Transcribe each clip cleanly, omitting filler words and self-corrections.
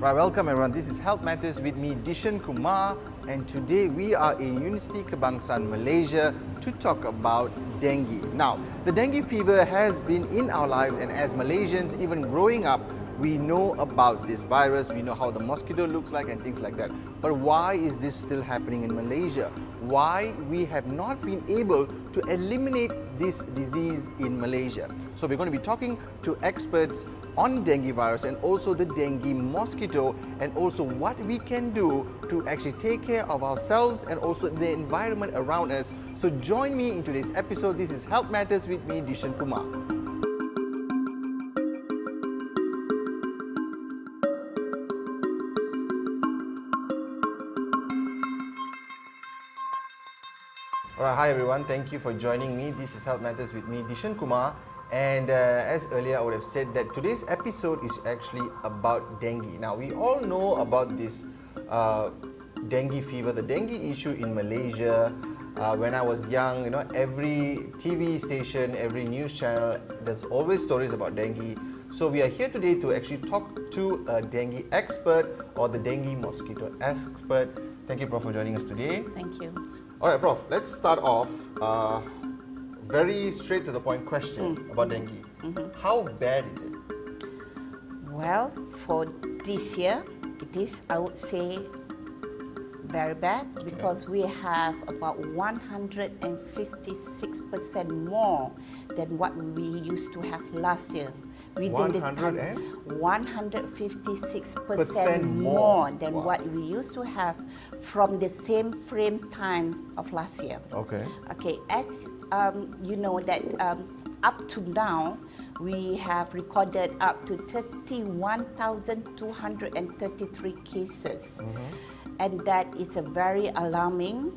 Right, welcome everyone. This is Health Matters with me, Dishan Kumar, and today we are in University Kebangsaan, Malaysia to talk about dengue. Now, the dengue fever has been in our lives, and as Malaysians, even growing up, we know about this virus, we know how the mosquito looks like and things like that. But why is this still happening in Malaysia? Why we have not been able to eliminate this disease in Malaysia? So we're going to be talking to experts on dengue virus and also the dengue mosquito, and also what we can do to actually take care of ourselves and also the environment around us. So join me in today's episode. This is Health Matters with me, Dishan Kumar. Alright, hi everyone, thank you for joining me. This is Health Matters with me, Dishan Kumar. And as earlier I would have said that today's episode is actually about dengue. Now we all know about this dengue fever, the dengue issue in Malaysia. When I was young, every TV station, every news channel, there's always stories about dengue. So we are here today to actually talk to a dengue expert or the dengue mosquito expert. Thank you, Prof, for joining us today. Thank you. Alright, Prof, let's start off very straight to the point question about dengue. How bad is it? Well, for this year, it is, I would say, very bad because we have about 156% more than what we used to have last year. Within the time, 156% more than what we used to have from the same frame time of last year. Okay. Okay, as you know that up to now, we have recorded up to 31,233 cases. And that is a very alarming.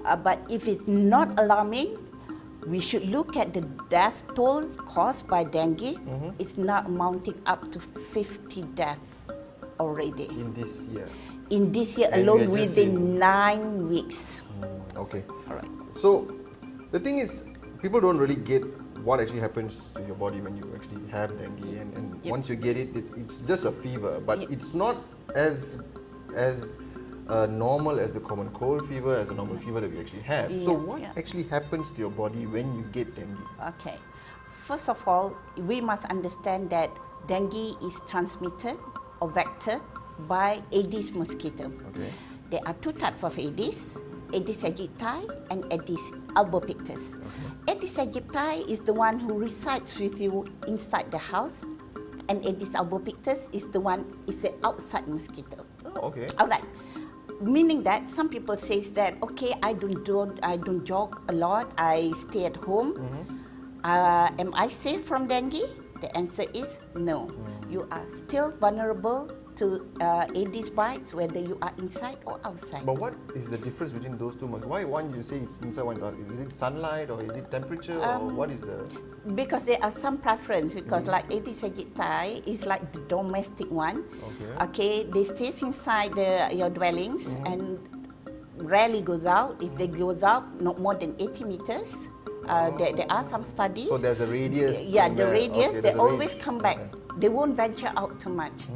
But if it's not alarming, we should look at the death toll caused by dengue. It's not mounting up to 50 deaths already. In this year? In this year alone, within 9 weeks. Okay. All right. So, the thing is, people don't really get what actually happens to your body when you actually have dengue. And once you get it, it's just a fever. But it's not as normal as the common cold fever, as a normal fever that we actually have. So what actually happens to your body when you get dengue? Okay. First of all, we must understand that dengue is transmitted or vectored by Aedes mosquito. Okay. There are two types of Aedes, Aedes aegypti and Aedes albopictus. Okay. Aedes aegypti is the one who resides with you inside the house, and Aedes albopictus is the outside mosquito. Oh, okay. All right. Meaning that some people say that, okay, I don't jog a lot, I stay at home. Am I safe from dengue? The answer is no. You are still vulnerable to Aedes bites, whether you are inside or outside. But what is the difference between those two? Why one you say it's inside, one is outside? Is it sunlight or is it temperature or what is the? Because there are some preference, because like Aedes aegypti is like the domestic one. Okay, they stay inside your dwellings and rarely goes out. If they goes out, not more than 80 meters. There are some studies. So there's a radius. Yeah, the radius. They always come back. They won't venture out too much.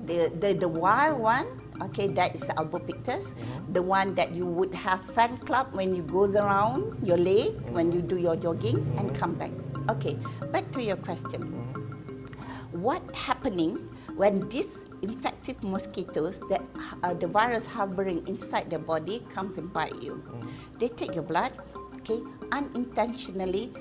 The wild one, okay, that is the albopictus, the one that you would have fan club when you goes around your leg, when you do your jogging and come back. Okay, back to your question. What happening when these infective mosquitoes, that the virus harboring inside the body, comes and bite you? They take your blood, okay, unintentionally.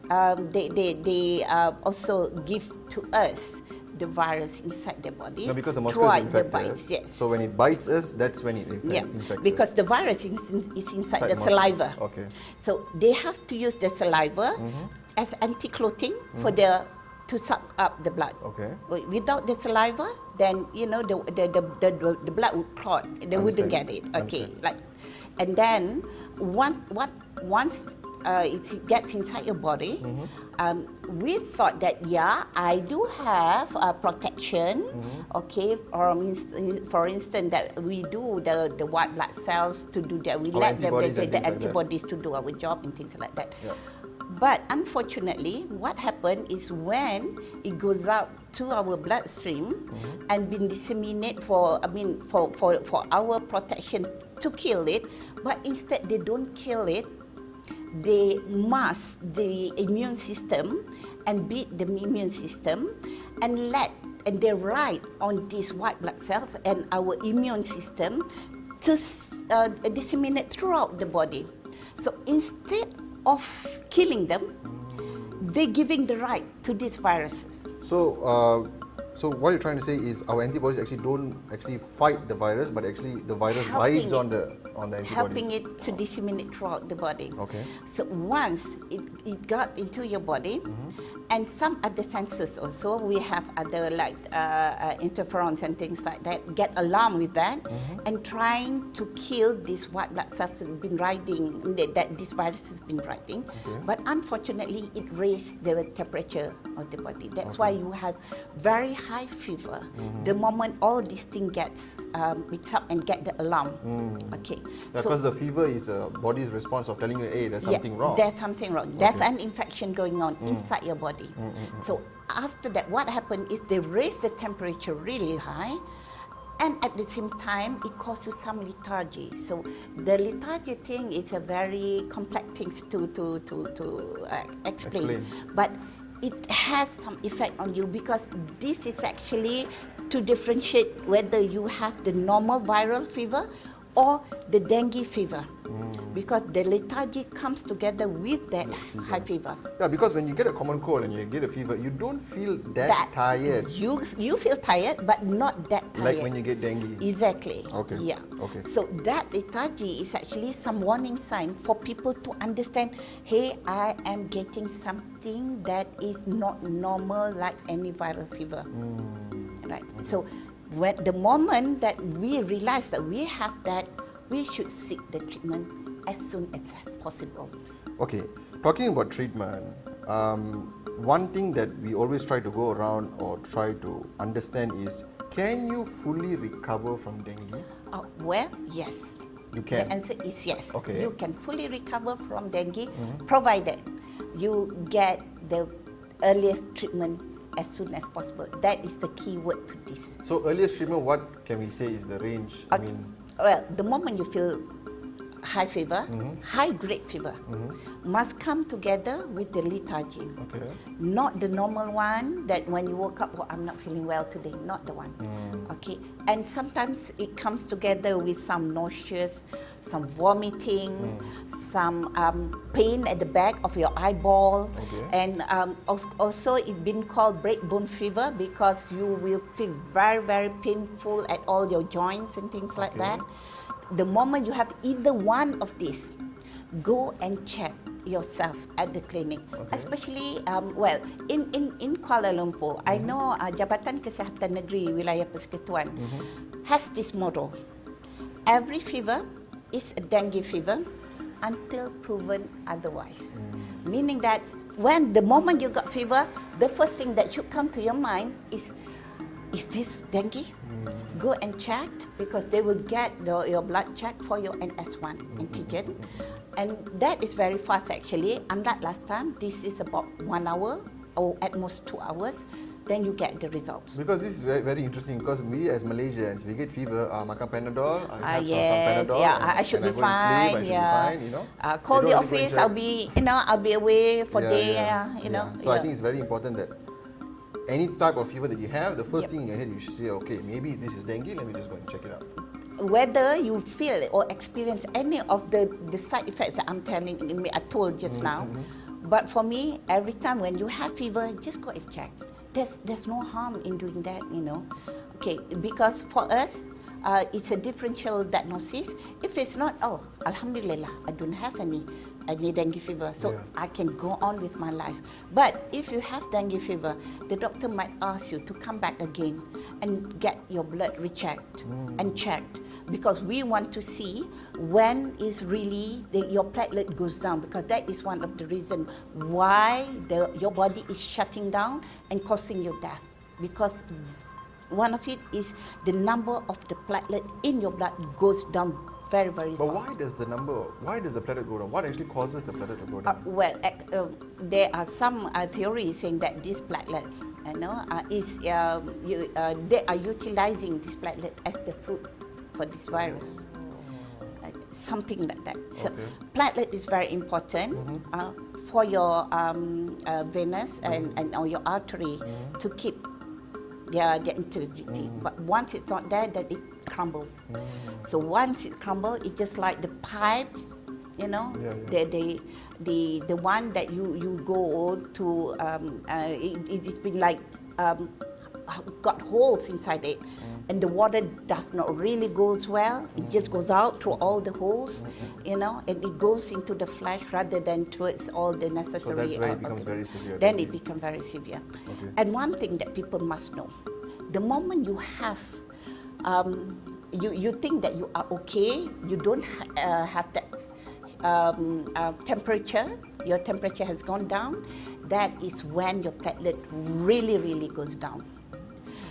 They also give to us the virus inside the body. No, because the mosquito is infected. Bites, yes. So when it bites us, that's when it infects because us. the virus is inside the saliva. Okay. So they have to use the saliva as anti-clotting for to suck up the blood. Okay. Without the saliva, then the blood would clot. They wouldn't get it. Okay. And then once it gets inside your body, we thought that I do have protection. Okay, or for instance that we do the white blood cells to do that. We let the antibodies to do our job and things like that. But unfortunately, what happened is when it goes out to our bloodstream and been disseminated for our protection to kill it, but instead they don't kill it. They mask the immune system and beat the immune system and they ride on these white blood cells and our immune system to disseminate throughout the body. So instead of killing them, they're giving the right to these viruses. So what you're trying to say is our antibodies actually don't fight the virus, but actually the virus rides on the antibodies. Helping it to disseminate throughout the body. Okay. So once it got into your body, and some other senses also, we have other like interferons and things like that, get alarmed with that and trying to kill these white blood cells that have been riding, that this virus has been riding. Okay. But unfortunately, it raised the temperature of the body. That's why you have very high fever the moment all these things gets mixed up and get the alarm. Okay. Because the fever is a body's response of telling you, hey, there's something wrong. There's something wrong. There's an infection going on inside your body. So after that, what happened is they raise the temperature really high, and at the same time, it causes you some lethargy. So the lethargy thing is a very complex thing to explain. But it has some effect on you because this is actually to differentiate whether you have the normal viral fever or the dengue fever, because the lethargy comes together with that high fever. Yeah, because when you get a common cold and you get a fever, you don't feel that tired. You feel tired, but not that tired. Like when you get dengue. Exactly. Okay. Yeah. Okay. So that lethargy is actually some warning sign for people to understand, hey, I am getting something that is not normal like any viral fever. Right. So when the moment that we realize that we have that, we should seek the treatment as soon as possible. Okay, talking about treatment, one thing that we always try to go around or try to understand is, can you fully recover from dengue? Well, yes. You can? The answer is yes. Okay. You can fully recover from dengue, provided you get the earliest treatment as soon as possible. That is the key word to this. So earliest treatment, what can we say is the range? Well, the moment you feel high fever, high grade fever, must come together with the lethargy. Okay. Not the normal one that when you woke up, oh, I'm not feeling well today. Not the one. Okay. And sometimes it comes together with some nauseous, some vomiting, some pain at the back of your eyeball, and also it's been called breakbone fever because you will feel very, very painful at all your joints and things like that. The moment you have either one of these, go and check yourself at the clinic. Especially, in Kuala Lumpur, I know Jabatan Kesihatan Negeri Wilayah Persekutuan has this motto: every fever is a dengue fever until proven otherwise. Meaning that when the moment you got fever, the first thing that should come to your mind is this dengue? Go and check, because they will get your blood check for your NS1 antigen. And that is very fast actually. Unlike last time, this is about 1 hour or at most 2 hours. Then you get the results. Because this is very, very interesting, because we as Malaysians, we get fever, makan Panadol, I have yes, some Panadol, I should be fine. I should be fine, you know. Call the office, I'll be away for day, you know. So I think it's very important that any type of fever that you have, the first thing in your head, you should say, okay, maybe this is dengue, let me just go and check it out. Whether you feel or experience any of the side effects that I told just now, but for me, every time when you have fever, just go and check. There's no harm in doing that, you know. Okay, because for us, it's a differential diagnosis. If it's not, oh, Alhamdulillah, I don't have any dengue fever, so I can go on with my life. But if you have dengue fever, the doctor might ask you to come back again and get your blood rechecked and checked, because we want to see when is really your platelet goes down, because that is one of the reasons why your body is shutting down and causing you death, because one of it is the number of the platelet in your blood goes down very, very But fast. why does the platelet go down? What actually causes the platelet to go down? There are some theories saying that this platelet, they are utilizing this platelet as the food for this virus. Something like that. So, platelet is very important for your venous and or your artery to keep their integrity. But once it's not there, then it crumbles. So once it crumbles, it's just like the pipe, the one that you go to. It's been like got holes inside it, and the water does not really goes well. It just goes out through all the holes, and it goes into the flesh rather than towards all the necessary. So that's where it becomes very severe. Then it becomes very severe. Okay. And one thing that people must know, the moment you have, you think that you are okay, you don't have that temperature, your temperature has gone down, that is when your platelet really, really goes down.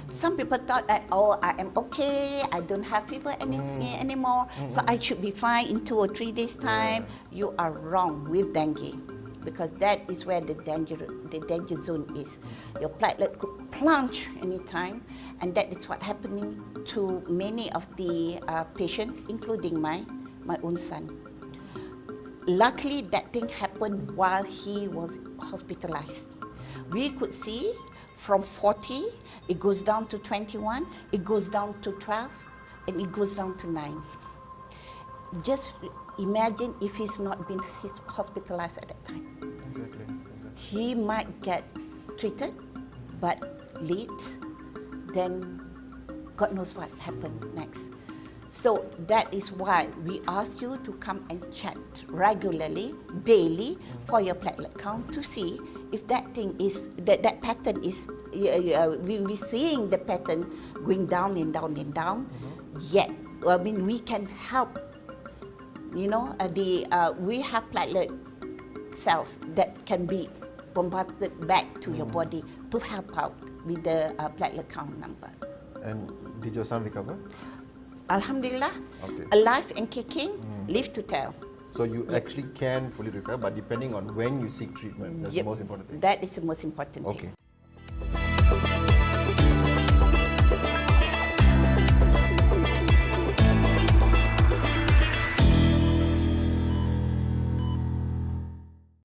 Some people thought that, I am okay, I don't have fever anymore, so I should be fine in 2 or 3 days' time. You are wrong with dengue, because that is where the danger zone is. Your platelet could plunge anytime, and that is what happening to many of the patients, including my own son. Luckily, that thing happened while he was hospitalized. We could see from 40, it goes down to 21, it goes down to 12, and it goes down to 9. Just imagine if he's not been hospitalized at that time. Exactly. He might get treated, but late, then God knows what happened next. So that is why we ask you to come and check regularly, daily, for your platelet count to see if that thing is, that pattern is, we're seeing the pattern going down and down and down. Yet, we can help. We have platelet cells that can be bombarded back to your body to help out with the platelet count number. And did your son recover? Alhamdulillah, Okay. alive and kicking, live to tell. So you actually can fully recover, but depending on when you seek treatment, that's the most important thing. That is the most important thing. Okay.